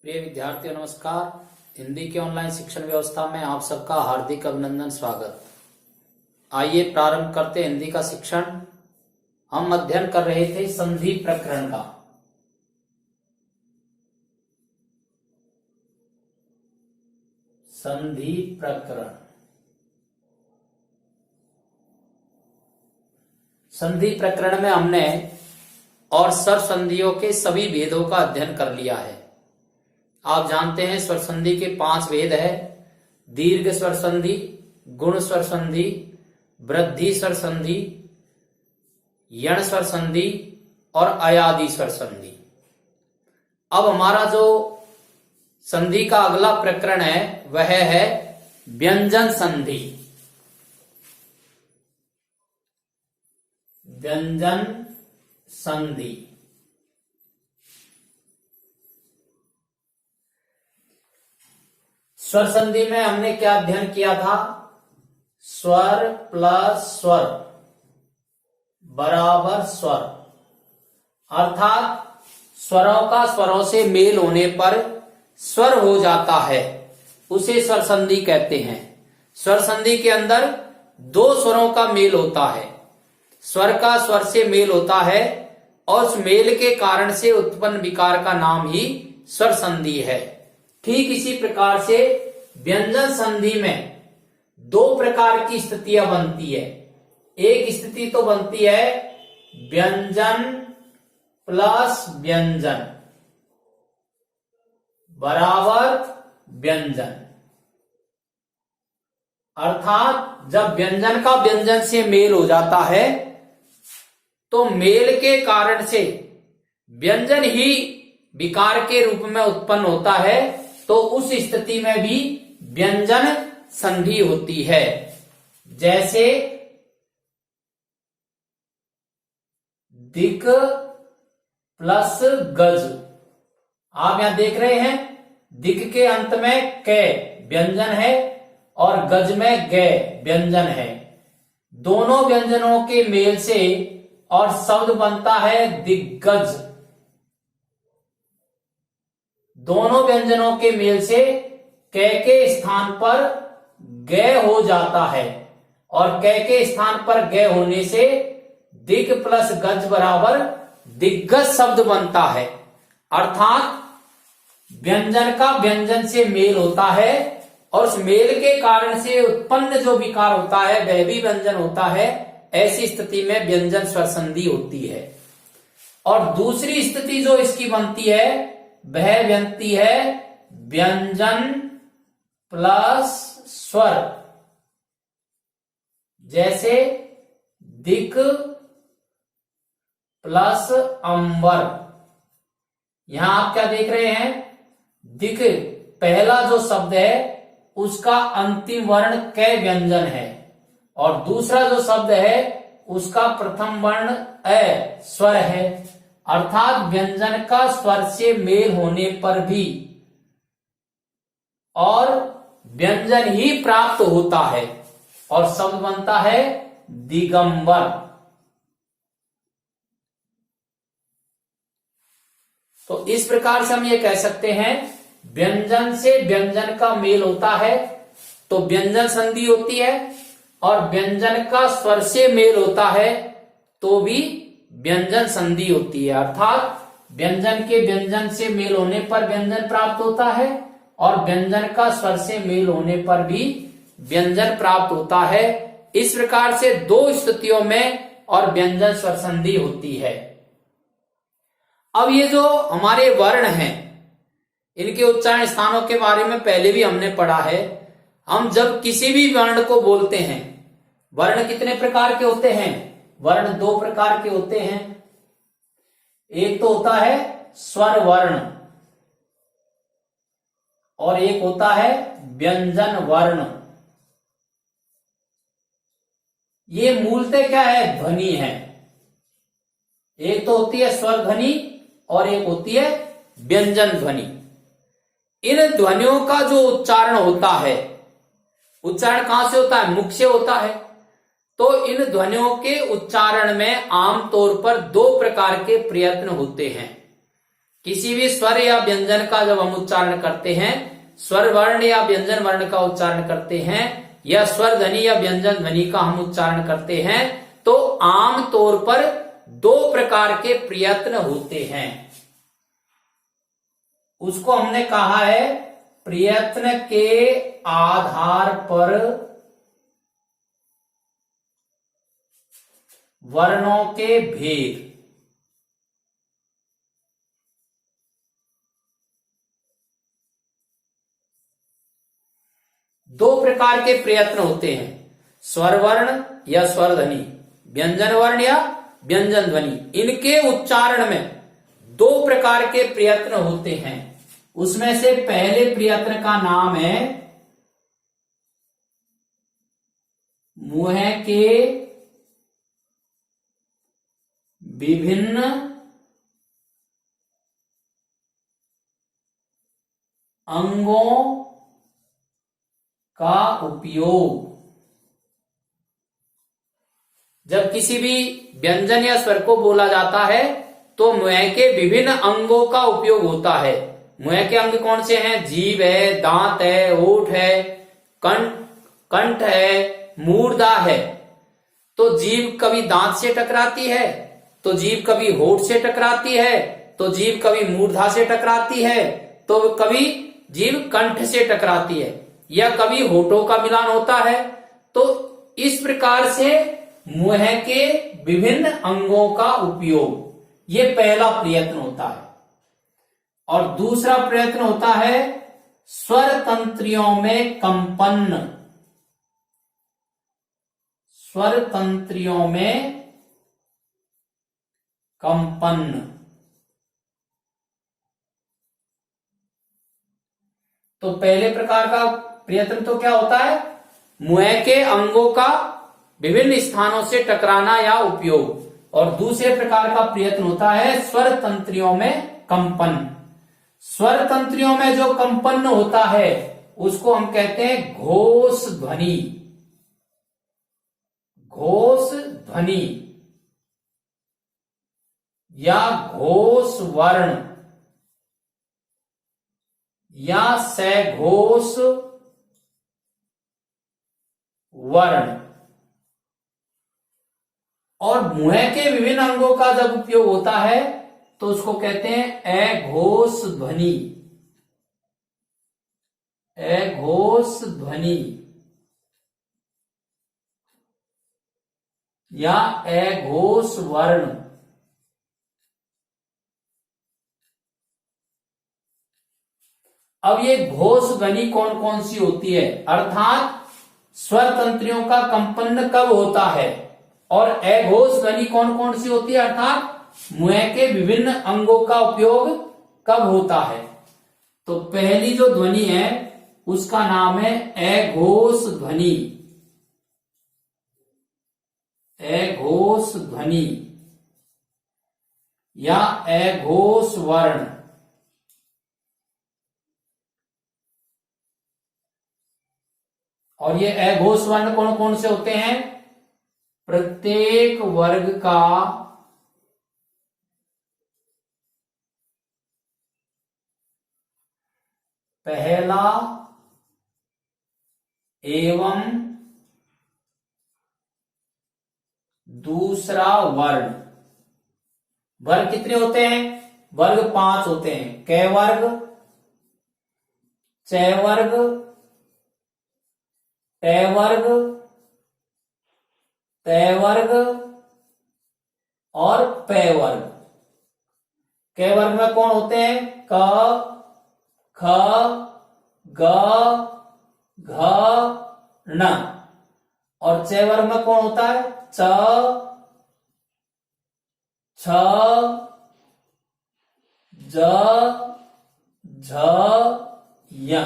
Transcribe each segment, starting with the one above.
प्रिय विद्यार्थियों नमस्कार। हिंदी के ऑनलाइन शिक्षण व्यवस्था में आप सबका हार्दिक अभिनंदन स्वागत। आइए प्रारंभ करते हिंदी का शिक्षण। हम अध्ययन कर रहे थे संधि प्रकरण का। संधि प्रकरण, संधि प्रकरण में हमने और स्वर संधियों के सभी भेदों का अध्ययन कर लिया है। आप जानते हैं स्वर संधि के 5 भेद है। दीर्घ स्वर संधि, गुण स्वर संधि, वृद्धि स्वर संधि, यण स्वर संधि और अयादि स्वर संधि। अब हमारा जो संधि का अगला प्रकरण है वह है व्यंजन संधि। व्यंजन संधि स्वर संधि में हमने क्या अध्ययन किया था? स्वर प्लस स्वर बराबर स्वर, अर्थात स्वरों का स्वरों से मेल होने पर स्वर हो जाता है, उसे स्वर संधि कहते हैं। स्वर संधि के अंदर 2 स्वरों का मेल होता है। स्वर का स्वर से मेल होता है और उस मेल के कारण से उत्पन्न विकार का नाम ही स्वर संधि है। ठीक इसी प्रकार से व्यंजन संधि में 2 प्रकार की स्थितियां बनती है। एक स्थिति तो बनती है व्यंजन प्लस व्यंजन बराबर व्यंजन, अर्थात जब व्यंजन का व्यंजन से मेल हो जाता है तो मेल के कारण से व्यंजन ही विकार के रूप में उत्पन्न होता है, तो उस स्थिति में भी व्यंजन संधि होती है। जैसे दिक प्लस गज, आप यहां देख रहे हैं दिक के अंत में क व्यंजन है और गज में ग व्यंजन है। दोनों व्यंजनों के मेल से और शब्द बनता है दिग्गज। दोनों व्यंजनों के मेल से क के स्थान पर ग हो जाता है और क के स्थान पर ग होने से दिग प्लस गज बराबर दिग्गज शब्द बनता है। अर्थात व्यंजन का व्यंजन से मेल होता है और उस मेल के कारण से उत्पन्न जो विकार होता है वह भी व्यंजन होता है। ऐसी स्थिति में व्यंजन स्वर संधि होती है। और दूसरी स्थिति जो इसकी बनती है वह बनती है व्यंजन प्लस स्वर। जैसे दिक प्लस अंबर। यहां आप क्या देख रहे हैं? दिक पहला जो शब्द है उसका अंतिम वर्ण क व्यंजन है और दूसरा जो शब्द है उसका प्रथम वर्ण अ स्वर है। अर्थात व्यंजन का स्वर से मेल होने पर भी और व्यंजन ही प्राप्त होता है और शब्द बनता है दिगंबर। तो इस प्रकार से हम ये कह सकते हैं व्यंजन से व्यंजन का मेल होता है तो व्यंजन संधि होती है और व्यंजन का स्वर से मेल होता है तो भी व्यंजन संधि होती है। अर्थात व्यंजन के व्यंजन से मेल होने पर व्यंजन प्राप्त होता है और व्यंजन का स्वर से मेल होने पर भी व्यंजन प्राप्त होता है। इस प्रकार से 2 स्थितियों में और व्यंजन स्वर संधि होती है। अब ये जो हमारे वर्ण हैं इनके उच्चारण स्थानों के बारे में पहले भी हमने पढ़ा है। हम जब किसी भी वर्ण को बोलते हैं, वर्ण कितने प्रकार के होते हैं? वर्ण 2 प्रकार के होते हैं। एक तो होता है स्वर वर्ण और एक होता है व्यंजन वर्ण। ये मूलतः क्या है? ध्वनि है। एक तो होती है स्वर ध्वनि और एक होती है व्यंजन ध्वनि। इन ध्वनियों का जो उच्चारण होता है, उच्चारण कहां से होता है? मुख से होता है। तो इन ध्वनियों के उच्चारण में आमतौर पर 2 प्रकार के प्रयत्न होते हैं। किसी भी स्वर या व्यंजन का जब हम उच्चारण करते हैं, स्वर वर्ण या व्यंजन वर्ण का उच्चारण करते हैं, या स्वर ध्वनि या व्यंजन ध्वनि का हम उच्चारण करते हैं, तो आम तौर पर दो प्रकार के प्रयत्न होते हैं। उसको हमने कहा है प्रयत्न के आधार पर वर्णों के भेद। दो प्रकार के प्रयत्न होते हैं, स्वर वर्ण या स्वर ध्वनि, व्यंजन वर्ण या व्यंजन ध्वनि। इनके उच्चारण में दो प्रकार के प्रयत्न होते हैं। उसमें से पहले प्रयत्न का नाम है मुंह के विभिन्न अंगों का उपयोग। जब किसी भी व्यंजन या स्वर को बोला जाता है तो मुंह के विभिन्न अंगों का उपयोग होता है। मुंह के अंग कौन से हैं? जीभ है, दांत है, होठ है, कंठ है, मूर्धा है। तो जीभ कभी दांत से टकराती है, तो जीभ कभी होठ से टकराती है, तो जीभ कभी मूर्धा से टकराती है, तो कभी जीभ कंठ से टकराती है, या कभी होठों का मिलान होता है। तो इस प्रकार से मुंह के विभिन्न अंगों का उपयोग, ये पहला प्रयत्न होता है। और दूसरा प्रयत्न होता है स्वर तंत्रियों में कंपन। स्वर तंत्रियों में कंपन। तो पहले प्रकार का प्रयत्न तो क्या होता है? मुंह के अंगों का विभिन्न स्थानों से टकराना या उपयोग। और दूसरे प्रकार का प्रयत्न होता है स्वर तंत्रियों में कंपन। स्वर तंत्रियों में जो कंपन होता है उसको हम कहते हैं घोष ध्वनि। घोष ध्वनि या घोष वर्ण या सघोष वर्ण। और मुंह के विभिन्न अंगों का जब उपयोग होता है तो उसको कहते हैं अघोष ध्वनि। अघोष ध्वनि या अघोष वर्ण। अब ये घोष ध्वनि कौन कौन सी होती है, अर्थात स्वर तंत्रियों का कंपन कब होता है, और अघोष ध्वनि कौन कौन सी होती है, अर्थात मुंह के विभिन्न अंगों का उपयोग कब होता है। तो पहली जो ध्वनि है उसका नाम है अघोष ध्वनि। अघोष ध्वनि या अघोष वर्ण। और ये अघोष वर्ण कौन कौन से होते हैं? प्रत्येक वर्ग का पहला एवं दूसरा वर्ण। वर्ग कितने होते हैं? वर्ग 5 होते हैं। क वर्ग, च वर्ग, ट वर्ग, त वर्ग और प वर्ग। क वर्ग में कौन होते हैं? क, ख, ग, घ, ण। और च वर्ग में कौन होता है? च, छ, ज, झ, य।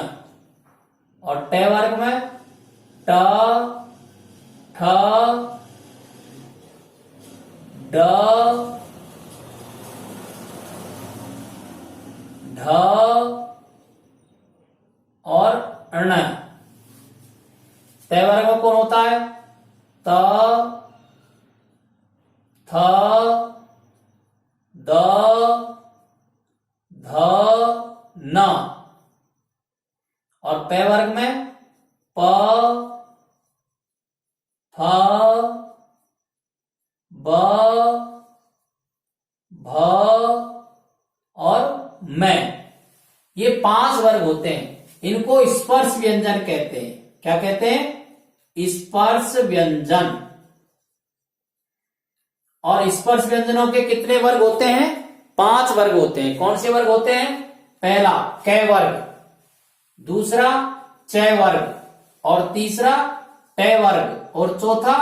और ट वर्ग में ट, ठ, ड, ढ और ण। त वर्ग में कौन होता है? त, थ, द, और पे वर्ग में प, फ, ब, भ और मैं। ये 5 वर्ग होते हैं, इनको स्पर्श व्यंजन कहते हैं। क्या कहते हैं? स्पर्श व्यंजन। और स्पर्श व्यंजनों के कितने वर्ग होते हैं? 5 वर्ग होते हैं। कौन से वर्ग होते हैं? पहला कै वर्ग, दूसरा चै वर्ग, और तीसरा टै वर्ग, और चौथा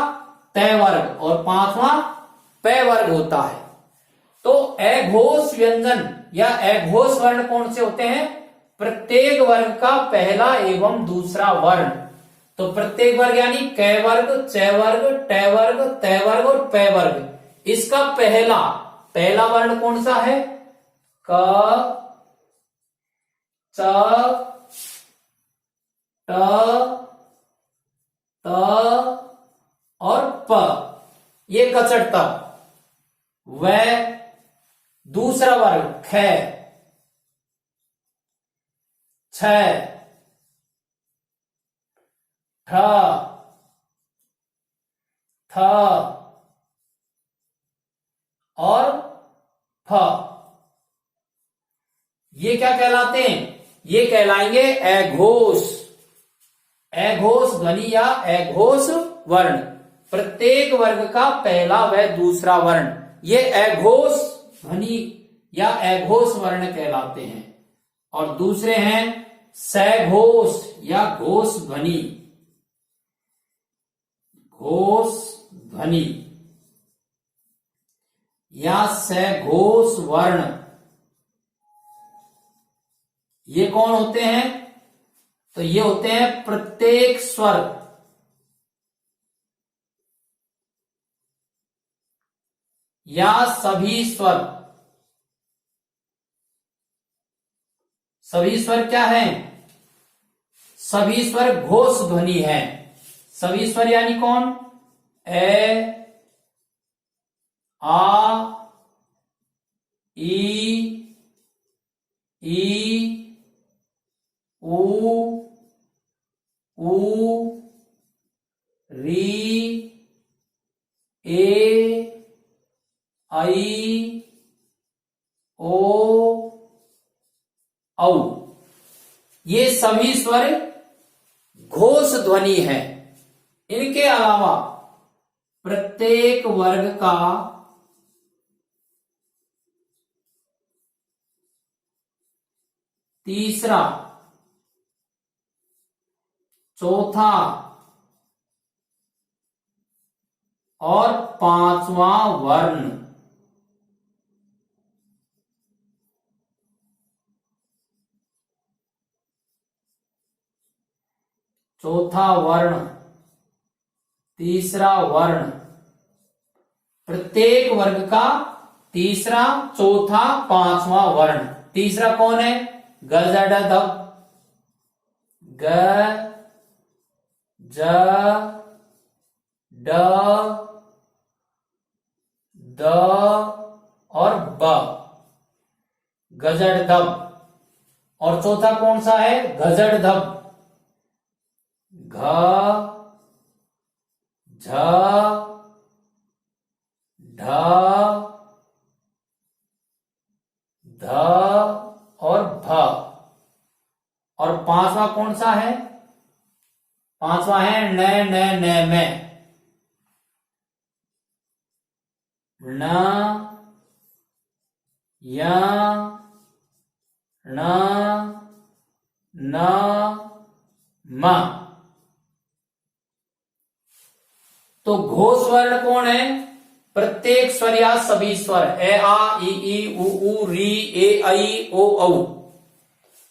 तै वर्ग, और पांचवा पै वर्ग होता है। तो अघोष व्यंजन या अघोष वर्ण कौन से होते हैं? प्रत्येक वर्ग का पहला एवं दूसरा वर्ण। तो प्रत्येक वर्ग यानी कै वर्ग, चै वर्ग, टै वर्ग, तै वर्ग और पै वर्ग, इसका पहला वर्ण कौन सा है? क, च, ट, त और प, ये कचड़ त। वह दूसरा वर्ग ख, छ, ठ, थ और फ, ये क्या कहलाते हैं? ये कहलाएंगे अघोष। अघोष ध्वनि या अघोष वर्ण। प्रत्येक वर्ग का पहला व दूसरा वर्ण, ये अघोष ध्वनि या अघोष वर्ण कहलाते हैं। और दूसरे हैं सघोष या घोष ध्वनि। घोष ध्वनि या सघोष वर्ण, ये कौन होते हैं? तो ये होते हैं प्रत्येक स्वर या सभी स्वर। सभी स्वर क्या है? सभी स्वर घोष ध्वनि है। सभी स्वर यानी कौन? ए, आ, ई, ऊ, री, ए, आई, ओ, औ। ये सभी स्वर घोष ध्वनि है। इनके अलावा प्रत्येक वर्ग का तीसरा, चौथा और पांचवा वर्ण, चौथा वर्ण, तीसरा वर्ण, प्रत्येक वर्ग का तीसरा, चौथा, पांचवा वर्ण। तीसरा कौन है? ग, ज, ड, ध। ग, ज, ड, द और ब, गजड़ धब। और चौथा कौन सा है? गजड़ धब। घ, झ, ढ, ध और भ। और पांचवा कौन सा है? पांचवा है न, न, न, में। न, य, न, न, म। तो घोष वर्ण कौन है? प्रत्येक स्वर या सभी स्वर, ए, आ, ई, उ, री, ए, आई, ओ, औ।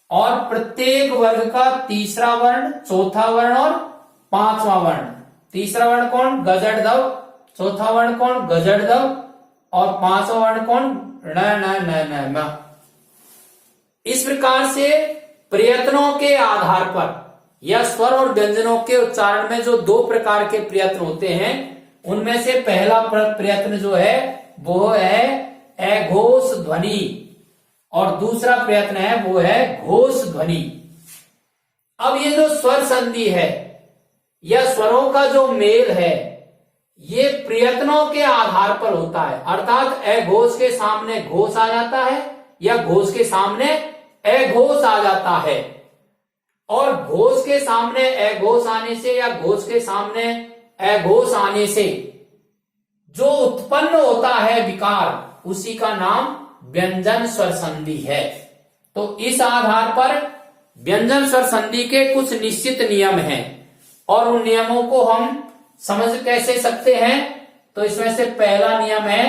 और प्रत्येक वर्ग का तीसरा वर्ण, चौथा वर्ण और पांचवा वर्ण। तीसरा वर्ण कौन? गजड़ धव। चौथा वर्ण कौन? गजड़ धव। और पांचवा वर्ण कौन? न, न, न, न, म। इस प्रकार से प्रयत्नों के आधार पर या स्वर और व्यंजनों के उच्चारण में जो 2 प्रकार के प्रयत्न होते हैं, उनमें से पहला प्रयत्न जो है वो है अघोष ध्वनि और दूसरा प्रयत्न है वो है घोष ध्वनि। अब ये जो स्वर संधि है या स्वरों का जो मेल है ये प्रयत्नों के आधार पर होता है, अर्थात अघोष के सामने घोष आ जाता है या घोष के सामने अघोष आ जाता है, और घोष के सामने अघोष आने से या घोष के सामने अघोष आने से जो उत्पन्न होता है विकार उसी का नाम व्यंजन स्वर संधि है। तो इस आधार पर व्यंजन स्वर संधि के कुछ निश्चित नियम हैं और उन नियमों को हम समझ कैसे सकते हैं। तो इसमें से पहला नियम है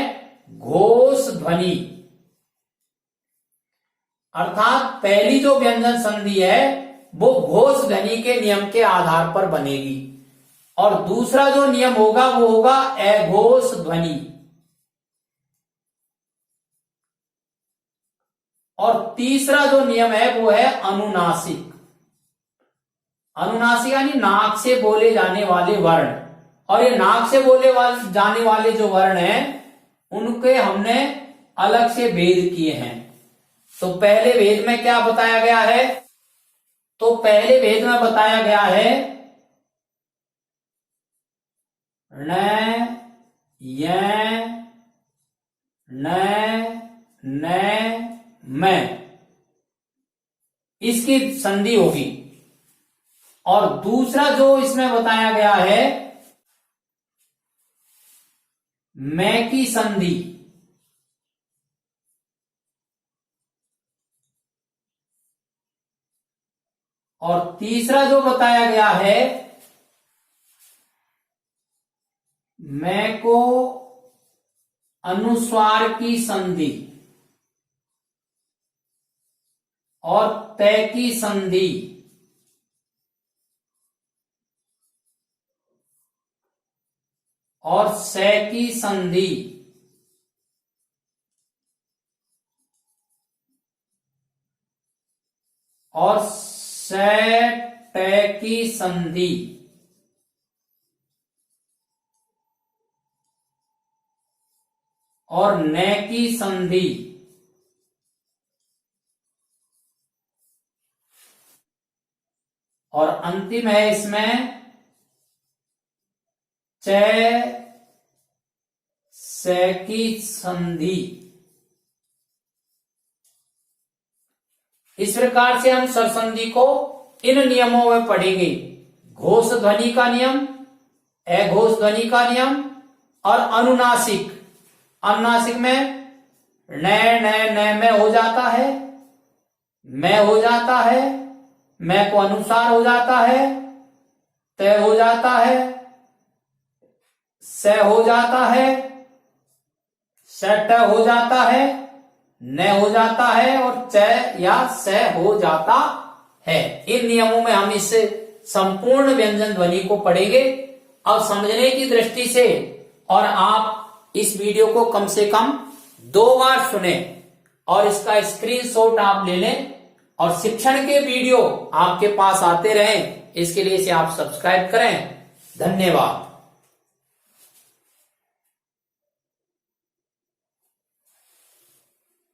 घोष ध्वनि, अर्थात पहली जो व्यंजन संधि है वो घोष ध्वनि के नियम के आधार पर बनेगी, और दूसरा जो नियम होगा वो होगा अघोष ध्वनि, और तीसरा जो नियम है वो है अनुनासिक। अनुनासिक यानी नाक से बोले जाने वाले वर्ण, और ये नाक से बोले जाने वाले जो वर्ण हैं उनके हमने अलग से भेद किए हैं। तो पहले भेद में क्या बताया गया है, तो पहले भेद में बताया गया है न, य, न, मैं, इसकी संधि होगी। और दूसरा जो इसमें बताया गया है मैं की संधि, और तीसरा जो बताया गया है मैं को अनुस्वार की संधि और तय की संधि, और से की संधि, और से ट की संधि, और न की संधि, और अंतिम है इसमें च, से की संधि। इस प्रकार से हम स्वर संधि को इन नियमों में पढ़ेंगे। घोष ध्वनि का नियम, अघोष ध्वनि का नियम, और अनुनासिक। अनुनासिक में न में हो जाता है, मैं हो जाता है, मैं को अनुसार हो जाता है, तय हो जाता है, से हो जाता है, सट हो जाता है, न हो जाता है, और च या से हो जाता है। इन नियमों में हम इस संपूर्ण व्यंजन ध्वनि को पढ़ेंगे। अब समझने की दृष्टि से, और आप इस वीडियो को कम से कम 2 बार सुने और इसका स्क्रीनशॉट आप ले लें, और शिक्षण के वीडियो आपके पास आते रहें, इसके लिए इसे आप सब्सक्राइब करें। धन्यवाद।